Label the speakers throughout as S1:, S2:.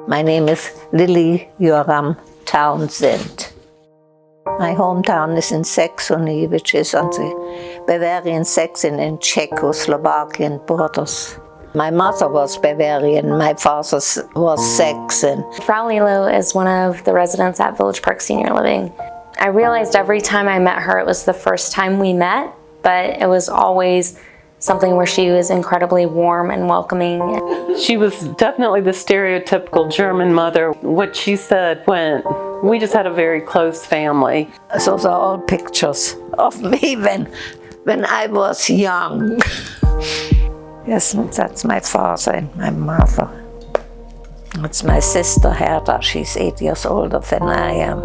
S1: My name is Lily Joram Townsend. My hometown is in Saxony, which is on the Bavarian Saxon and Czechoslovakian borders. My mother was Bavarian, my father was Saxon.
S2: Frau Lilo is one of the residents at Village Park Senior Living. I realized every time I met her, it was the first time we met, but it was always something where she was incredibly warm and welcoming.
S3: She was definitely the stereotypical German mother. What she said went. We just had a very close family.
S1: Those are all pictures of me when I was young. Yes, that's my father and my mother. It's my sister Herta, she's 8 years older than I am.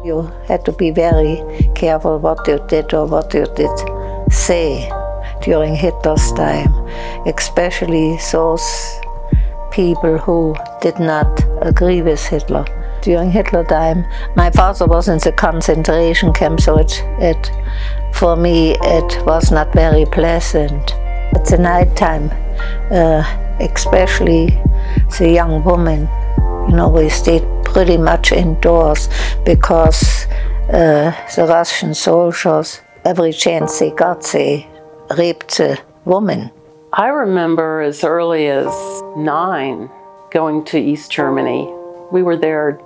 S1: You had to be very careful what you did or what you did say during Hitler's time, especially those people who did not agree with Hitler. During Hitler time, my father was in the concentration camp, so for me it was not very pleasant. At the night time, especially the young women, we stayed pretty much indoors because the Russian soldiers, every chance they got, they raped the woman.
S3: I remember as early as 9 going to East Germany. We were there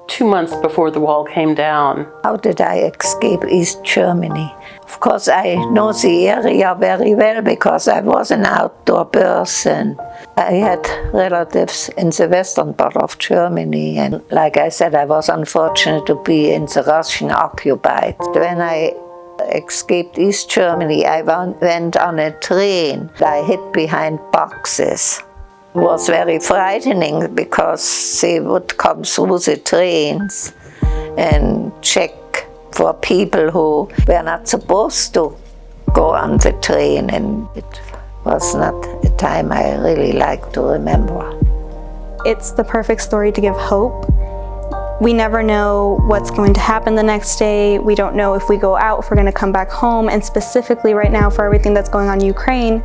S3: 2 months before the wall came down.
S1: How did I escape East Germany? Of course, I know the area very well because I was an outdoor person. I had relatives in the western part of Germany, and like I said, I was unfortunate to be in the Russian occupied. When I escaped East Germany, I went on a train. I hid behind boxes. It was very frightening because they would come through the trains and check for people who were not supposed to go on the train, and it was not a time I really like to remember.
S4: It's the perfect story to give hope. We never know what's going to happen the next day. We don't know if we go out, if we're going to come back home, and specifically right now for everything that's going on in Ukraine,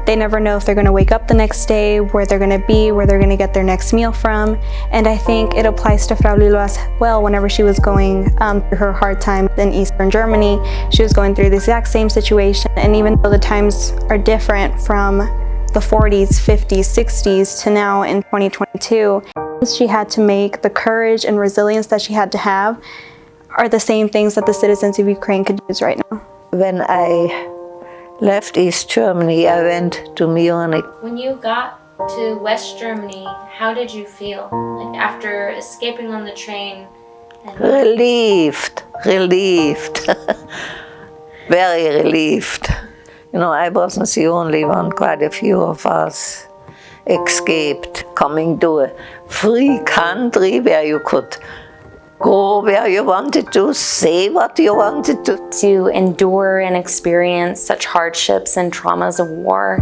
S4: they never know if they're going to wake up the next day, where they're going to be, where they're going to get their next meal from. And I think it applies to Frau Lilo as well. Whenever she was going through her hard time in Eastern Germany, she was going through the exact same situation. And even though the times are different from the 40s, 50s, 60s to now in 2022, she had to make, the courage and resilience that she had to have are the same things that the citizens of Ukraine could use right now.
S1: When I left East Germany, I went to Munich.
S2: When you got to West Germany, how did you feel? Like after escaping on the train?
S1: Relieved. Very relieved. I wasn't the only one, quite a few of us escaped, coming to a free country where you could go where you wanted to, say what you wanted to.
S2: To endure and experience such hardships and traumas of war,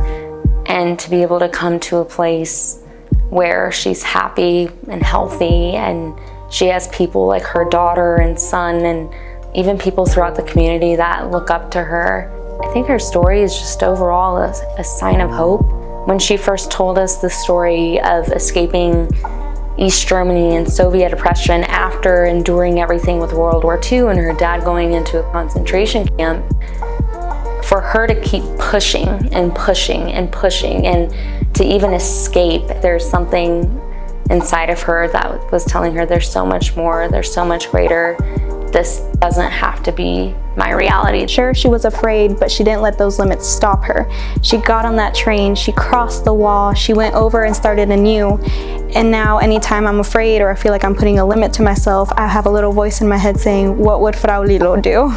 S2: and to be able to come to a place where she's happy and healthy, and she has people like her daughter and son, and even people throughout the community that look up to her. I think her story is just overall a sign of hope. When she first told us the story of escaping East Germany and Soviet oppression after enduring everything with World War II and her dad going into a concentration camp, for her to keep pushing and pushing and pushing and to even escape, there's something inside of her that was telling her there's so much more, there's so much greater. This doesn't have to be my reality.
S4: Sure, she was afraid, but she didn't let those limits stop her. She got on that train, she crossed the wall, she went over and started anew. And now anytime I'm afraid or I feel like I'm putting a limit to myself, I have a little voice in my head saying, what would Frau Lilo do?